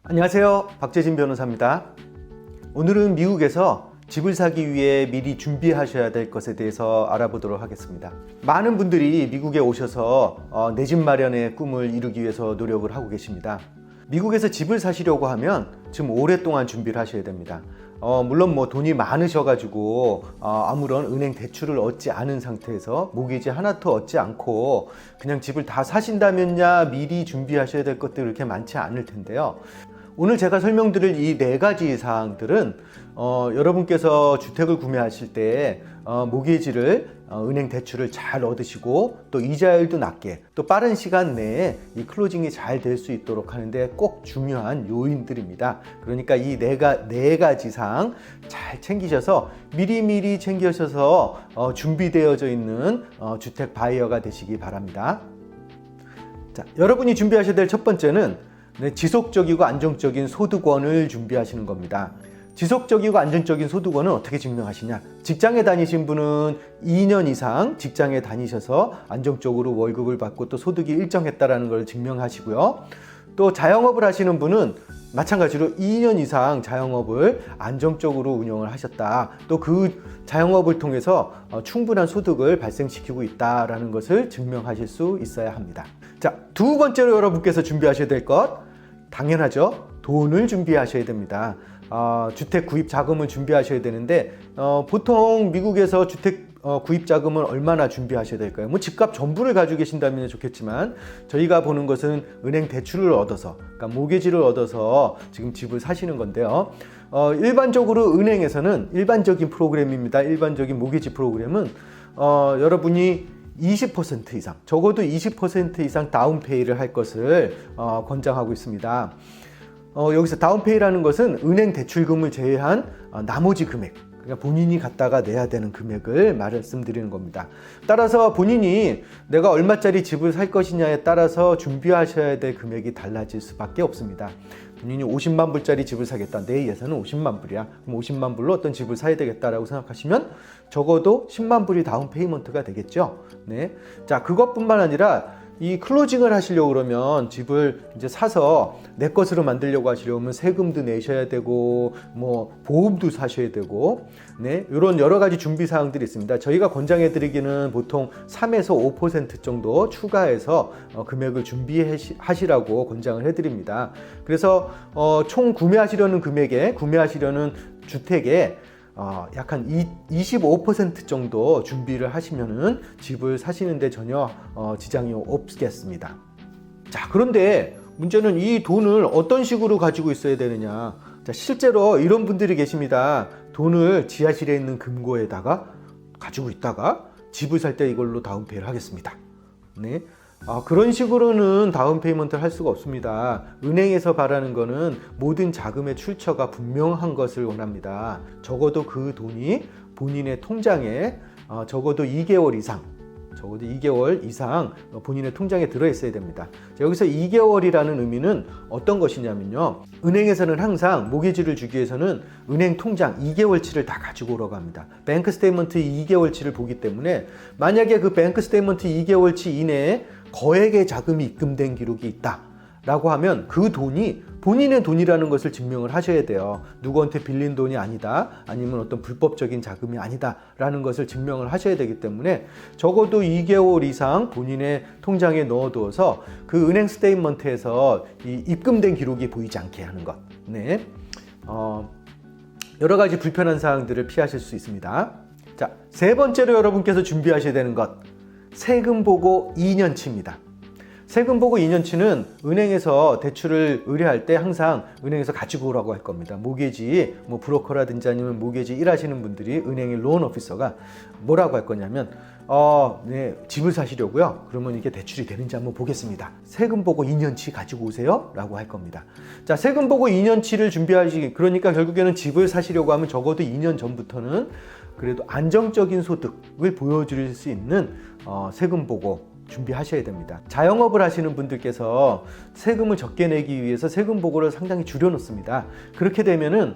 안녕하세요. 박재진 변호사입니다. 오늘은 미국에서 집을 사기 위해 미리 준비하셔야 될 것에 대해서 알아보도록 하겠습니다. 많은 분들이 미국에 오셔서 내 집 마련의 꿈을 이루기 위해서 노력을 하고 계십니다. 미국에서 집을 사시려고 하면 지금 오랫동안 준비를 하셔야 됩니다. 물론 돈이 많으셔가지고 아무런 은행 대출을 얻지 않은 상태에서 모기지 하나도 얻지 않고 그냥 집을 다 사신다면야 미리 준비하셔야 될 것들이 그렇게 많지 않을 텐데요. 오늘 제가 설명드릴 이 4가지 사항들은 여러분께서 주택을 구매하실 때 모기지를 은행 대출을 잘 얻으시고 또 이자율도 낮게 또 빠른 시간 내에 이 클로징이 잘 될 수 있도록 하는데 꼭 중요한 요인들입니다. 그러니까 이 4가지 사항 잘 챙기셔서 미리미리 챙기셔서 준비되어져 있는 주택 바이어가 되시기 바랍니다. 자, 여러분이 준비하셔야 될 첫 번째는 지속적이고 안정적인 소득원을 준비하시는 겁니다. 지속적이고 안정적인 소득원은 어떻게 증명하시냐? 직장에 다니신 분은 2년 이상 직장에 다니셔서 안정적으로 월급을 받고 또 소득이 일정했다는 걸 증명하시고요. 또 자영업을 하시는 분은 마찬가지로 2년 이상 자영업을 안정적으로 운영을 하셨다. 또 그 자영업을 통해서 충분한 소득을 발생시키고 있다는 것을 증명하실 수 있어야 합니다. 자, 두 번째로 여러분께서 준비하셔야 될 것, 당연하죠. 돈을 준비하셔야 됩니다. 주택 구입 자금을 준비하셔야 되는데 보통 미국에서 주택 구입 자금을 얼마나 준비하셔야 될까요? 집값 전부를 가지고 계신다면 좋겠지만 저희가 보는 것은 은행 대출을 얻어서, 그러니까 모기지를 얻어서 지금 집을 사시는 건데요. 일반적으로 은행에서는 일반적인 프로그램입니다. 일반적인 모기지 프로그램은 여러분이 20% 이상, 적어도 20% 이상 다운페이를 할 것을 권장하고 있습니다. 여기서 다운페이라는 것은 은행 대출금을 제외한 나머지 금액, 그러니까 본인이 갖다가 내야 되는 금액을 말씀드리는 겁니다. 따라서 본인이 내가 얼마짜리 집을 살 것이냐에 따라서 준비하셔야 될 금액이 달라질 수밖에 없습니다. 본인이 50만 불짜리 집을 사겠다. 내 예산은 50만 불이야. 그럼 50만 불로 어떤 집을 사야 되겠다라고 생각하시면 적어도 10만 불이 다운 페이먼트가 되겠죠. 네. 자, 그것뿐만 아니라 이 클로징을 하시려고 그러면 집을 이제 사서 내 것으로 만들려고 하시려면 세금도 내셔야 되고 보험도 사셔야 되고 이런 여러 가지 준비 사항들이 있습니다. 저희가 권장해 드리기는 보통 3에서 5% 정도 추가해서 금액을 준비하시라고 권장을 해 드립니다. 그래서 총 구매하시려는 금액에 구매하시려는 주택에 약 한 25% 정도 준비를 하시면은 집을 사시는데 전혀 지장이 없겠습니다. 자, 그런데 문제는 이 돈을 어떤 식으로 가지고 있어야 되느냐. 자, 실제로 이런 분들이 계십니다. 돈을 지하실에 있는 금고에다가 가지고 있다가 집을 살 때 이걸로 다운페이를 하겠습니다. 네. 그런 식으로는 다운페이먼트를 할 수가 없습니다. 은행에서 바라는 거는 모든 자금의 출처가 분명한 것을 원합니다. 적어도 그 돈이 본인의 통장에 적어도 2개월 이상 본인의 통장에 들어있어야 됩니다. 여기서 2개월이라는 의미는 어떤 것이냐면요. 은행에서는 항상 모기지를 주기 위해서는 은행 통장 2개월치를 다 가지고 오라고 합니다. 뱅크 스테이트먼트 2개월치를 보기 때문에 만약에 그 뱅크 스테이트먼트 2개월치 이내에 거액의 자금이 입금된 기록이 있다 라고 하면 그 돈이 본인의 돈이라는 것을 증명을 하셔야 돼요. 누구한테 빌린 돈이 아니다, 아니면 어떤 불법적인 자금이 아니다 라는 것을 증명을 하셔야 되기 때문에 적어도 2개월 이상 본인의 통장에 넣어두어서 그 은행 스테이트먼트에서 이 입금된 기록이 보이지 않게 하는 것. 네. 여러 가지 불편한 사항들을 피하실 수 있습니다. 자, 세 번째로 여러분께서 준비하셔야 되는 것, 세금 보고 2년치입니다. 세금 보고 2년치는 은행에서 대출을 의뢰할 때 항상 은행에서 가지고 오라고 할 겁니다. 모기지, 브로커라든지 아니면 모기지 일하시는 분들이 은행의 론 오피서가 뭐라고 할 거냐면 집을 사시려고요. 그러면 이게 대출이 되는지 한번 보겠습니다. 세금 보고 2년치 가지고 오세요 라고 할 겁니다. 자, 세금 보고 2년치를 준비하시기, 그러니까 결국에는 집을 사시려고 하면 적어도 2년 전부터는 그래도 안정적인 소득을 보여줄 수 있는 세금 보고 준비하셔야 됩니다. 자영업을 하시는 분들께서 세금을 적게 내기 위해서 세금 보고를 상당히 줄여놓습니다. 그렇게 되면은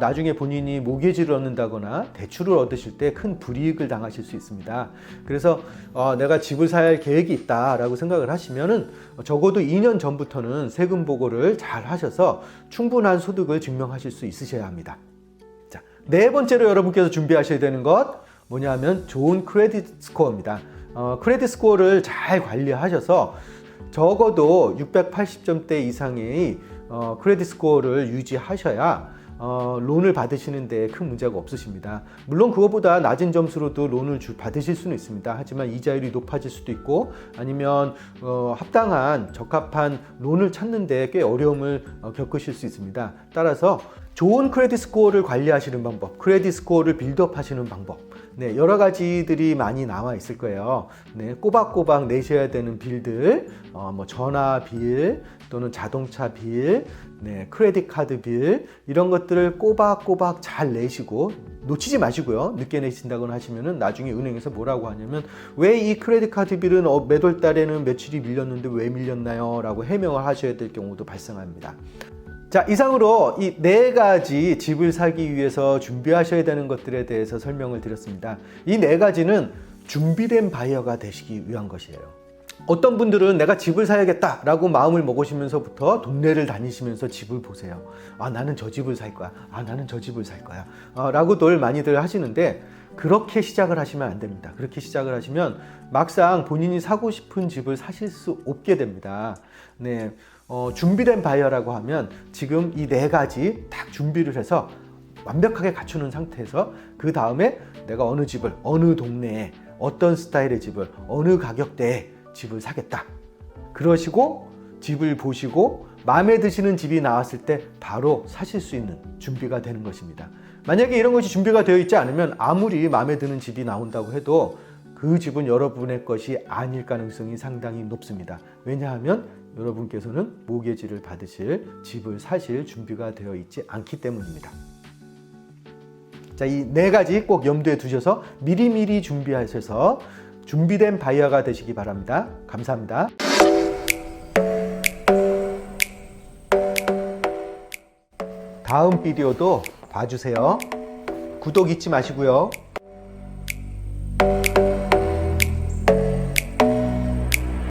나중에 본인이 모기지를 얻는다거나 대출을 얻으실 때 큰 불이익을 당하실 수 있습니다. 그래서 내가 집을 살 계획이 있다라고 생각을 하시면은 적어도 2년 전부터는 세금 보고를 잘 하셔서 충분한 소득을 증명하실 수 있으셔야 합니다. 자, 네 번째로 여러분께서 준비하셔야 되는 것 뭐냐면 좋은 크레딧 스코어입니다. 크레딧 스코어를 잘 관리하셔서 적어도 680점대 이상의 크레딧 스코어를 유지하셔야 론을 받으시는 데 큰 문제가 없으십니다. 물론 그것보다 낮은 점수로도 론을 받으실 수는 있습니다. 하지만 이자율이 높아질 수도 있고 아니면 합당한 적합한 론을 찾는 데 꽤 어려움을 겪으실 수 있습니다. 따라서 좋은 크레딧 스코어를 관리하시는 방법, 크레딧 스코어를 빌드업 하시는 방법, 네, 여러 가지들이 많이 나와 있을 거예요. 네, 꼬박꼬박 내셔야 되는 빌들, 뭐 전화 빌 또는 자동차 빌, 네, 크레딧 카드 빌 이런 것들을 꼬박꼬박 잘 내시고 놓치지 마시고요. 늦게 내신다거나 하시면은 나중에 은행에서 뭐라고 하냐면 왜 이 크레딧 카드 빌은 매달 달에는 며칠이 밀렸는데 왜 밀렸나요? 라고 해명을 하셔야 될 경우도 발생합니다. 자, 이상으로 이 네 가지 집을 사기 위해서 준비하셔야 되는 것들에 대해서 설명을 드렸습니다. 이 네 가지는 준비된 바이어가 되시기 위한 것이에요. 어떤 분들은 내가 집을 사야겠다라고 마음을 먹으시면서부터 동네를 다니시면서 집을 보세요. 아, 나는 저 집을 살 거야. 아, 나는 저 집을 살 거야. 라고들 많이들 하시는데 그렇게 시작을 하시면 안 됩니다. 그렇게 시작을 하시면 막상 본인이 사고 싶은 집을 사실 수 없게 됩니다. 네. 준비된 바이어라고 하면 지금 이 네 가지 딱 준비를 해서 완벽하게 갖추는 상태에서 그 다음에 내가 어느 집을, 어느 동네에, 어떤 스타일의 집을, 어느 가격대에 집을 사겠다. 그러시고 집을 보시고 마음에 드시는 집이 나왔을 때 바로 사실 수 있는 준비가 되는 것입니다. 만약에 이런 것이 준비가 되어 있지 않으면 아무리 마음에 드는 집이 나온다고 해도 그 집은 여러분의 것이 아닐 가능성이 상당히 높습니다. 왜냐하면 여러분께서는 모기지를 받으실 집을 사실 준비가 되어 있지 않기 때문입니다. 자, 이 네 가지 꼭 염두에 두셔서 미리미리 준비하셔서 준비된 바이어가 되시기 바랍니다. 감사합니다. 다음 비디오도 봐주세요. 구독 잊지 마시고요.